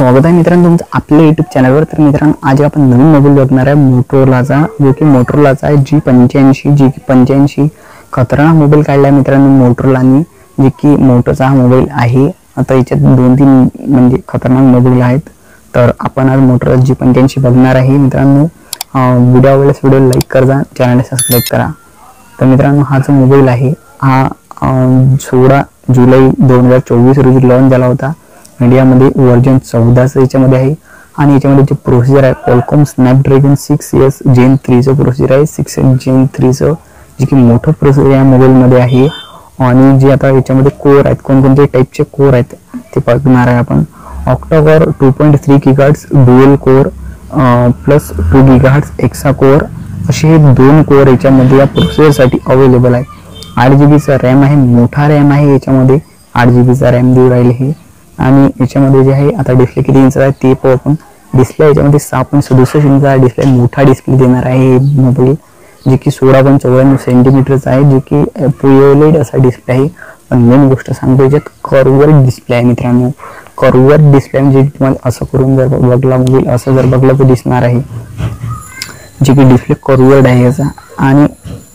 स्वागत आहे मित्रांनो तुमचं आपल्या यूट्यूब चॅनलवर। तर मित्रांनो आज आपण नवीन मोबाईल बघणार आहे मोटोरोलाचा, जो की मोटोरोलाचा आहे G85 खतरनाक मोबाईल काढला आहे मित्रांनो मोटोरोलाने, जे की मोटोचा हा मोबाईल आहे। आता याच्यात 2-3 म्हणजे खतरनाक मोबाईल आहेत। तर आपण आज मोटोरोला G85 बघणार आहे मित्रांनो। व्हिडिओ आवडल्यास व्हिडिओ लाईक करा, चॅनल सबस्क्राइब करा। तर मित्रांनो हा जो मोबाईल आहे हा 16 जुलै 2024 रोजी लॉन्च झाला होता इंडियामध्ये। वर्जन 14 याच्यामध्ये आहे आणि याच्यामध्ये जे प्रोसेसर आहे Qualcomm Snapdragon 6s Gen 3 चं प्रोसेसर आहे। 6s Gen 3 चं जे की मोठं प्रोसेसर या मोबाईलमध्ये आहे। आणि जे आता याच्यामध्ये कोर आहेत, कोणकोणते टाईपचे कोर आहेत ते बघणार आहे आपण। Octa core 2.3 GHz dual core plus 2 GHz एक्सा कोर असे हे 2 कोर याच्यामध्ये या प्रोसेसरसाठी अवेलेबल आहे। 8GB चा रॅम आहे, मोठा रॅम आहे याच्यामध्ये, 8GB चा रॅम देऊ राहिले हे। आणि याच्यामध्ये जे आहे आता डिस्प्ले किती इंच आहे ते पाहू आपण। डिस्प्ले याच्यामध्ये 6.67 इंचचा डिस्प्ले, मोठा डिस्प्ले देणार आहे हे मोबाईल, जे की 16.94 सेंटीमीटरचा आहे, जे की OLED असा डिस्प्ले आहे। पण मेन गोष्ट सांगतो याच्यात कर्व्हर डिस्प्ले आहे मित्रांनो। कर्व्हर डिस्प्ले म्हणजे तुम्हाला असं करून जर बघला मोबाईल असं जर बघला तर दिसणार आहे, जे की डिस्प्ले कर्व्हर्ड आहे याचा। आणि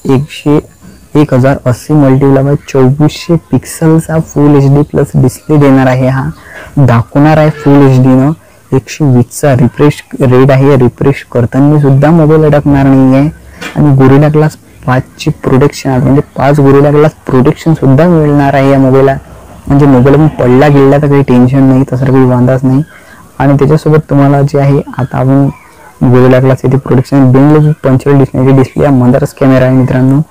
1080 मल्टीप्लाय बाय 2400 पिक्सलचा फुल HD प्लस डिस्प्ले देणार आहे। हा दाखवणार आहे फुल HD न 120चा रिफ्रेश रेट आहे। रिफ्रेश करताना सुद्धा मोबाईल अडकणार नाही आहे। आणि गोरिल्ला ग्लास 5 ची प्रोटेक्शन म्हणजे 5 गोरिल्ला ग्लास प्रोटेक्शन सुद्धा मिळणार आहे या मोबाईलला। म्हणजे मोबाईल पडला गेला तर काही टेन्शन नाही, तसं काही वांधाच नाही। आणि त्याच्यासोबत तुम्हाला जे आहे आता आपण गोरिल्ला ग्लास येथे प्रोटेक्शन 2.45 डिस्प्ले मदरच कॅमेरा आहे मित्रांनो।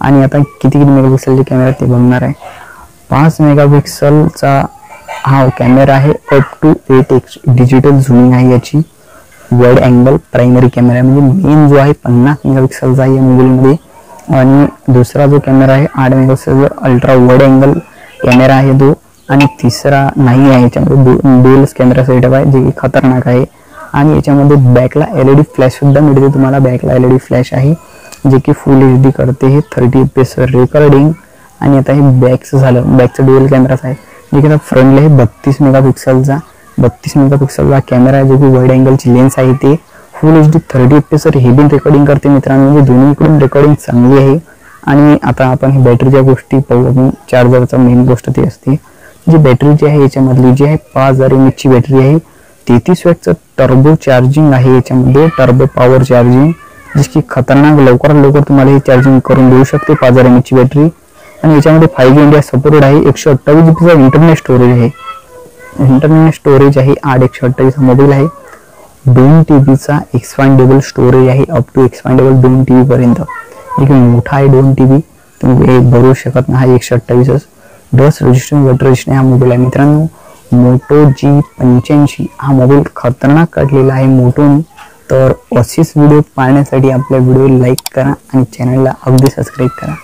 आणि आता किती मेगापिक्सलचे कॅमेरा ते बघणार आहे। 5 मेगापिक्सलचा हा कॅमेरा आहे, अप टू 8x डिजिटल झूमिंग आहे याची। वाइड अँगल प्रायमरी कॅमेरा म्हणजे मेन जो आहे 50 मेगापिक्सलचा आहे या मोबाईलमध्ये। आणि दुसरा जो कॅमेरा आहे 8 मेगापिक्सलचा अल्ट्रा वाइड अँगल कॅमेरा आहे तो। आणि तिसरा नाही आहे, याच्यामध्ये डुअल कॅमेरा सेटअप आहे जे खतरनाक आहे। आणि याच्यामध्ये बॅकला LED फ्लॅश सुद्धा मिळते तुम्हाला, बॅकला LED फ्लॅश आहे जे की फुल HD करते हे 30 fps रेकॉर्डिंग। आणि आता हे बॅकचं झालं, बॅकचं डुअल कॅमेराच आहे, जे की फ्रंटला हे 32 मेगापिक्सलचा कॅमेरा आहे, जो की वाइड अँगलची लेन्स आहे ते फुल HD 30 fps हेवी रेकॉर्डिंग करते मित्रांनो, म्हणजे दोन्हीकडून रेकॉर्डिंग चांगली आहे। आणि आता आपण ही बॅटरीच्या गोष्टी पाहू आपण। चार्जरचा मेन गोष्ट ती असते, जी बॅटरी जी आहे याच्यामधली जी आहे 5000 mAh ची बॅटरी आहे। 33 वॅटचं टर्बो चार्जिंग आहे याच्यामध्ये, टर्बो पॉवर चार्जिंग, जिसकी खतरनाक लवकरात लवकर तुम्हाला हे चार्जिंग करून देऊ शकते 5000 mAh ची बॅटरी। आणि याच्यामध्ये 5G इंडिया सपोर्टेड आहे। 128 GB चा इंटरनेट स्टोरेज आहे, इंटरनेट स्टोरेज आहे 8/128 मोबाईल आहे। 2 TB चा एक्सपांडेबल स्टोरेज आहे, अप टू एक्सपांडेबल 2 TB पर्यंत, जे की मोठा आहे 2 TB, तुम्ही भरू शकत नाही 128च। डस्ट रेजिस्टंट वॉटर रेजिस्टंट हा मोबाईल आहे मित्रांनो। मोटो G85 हा मोबाईल खतरनाक काढलेला आहे मोटोने। तर असेच व्हिडिओ पाहण्यासाठी आपल्या व्हिडिओ लाईक करा आणि चॅनलला अगदी सबस्क्राइब करा।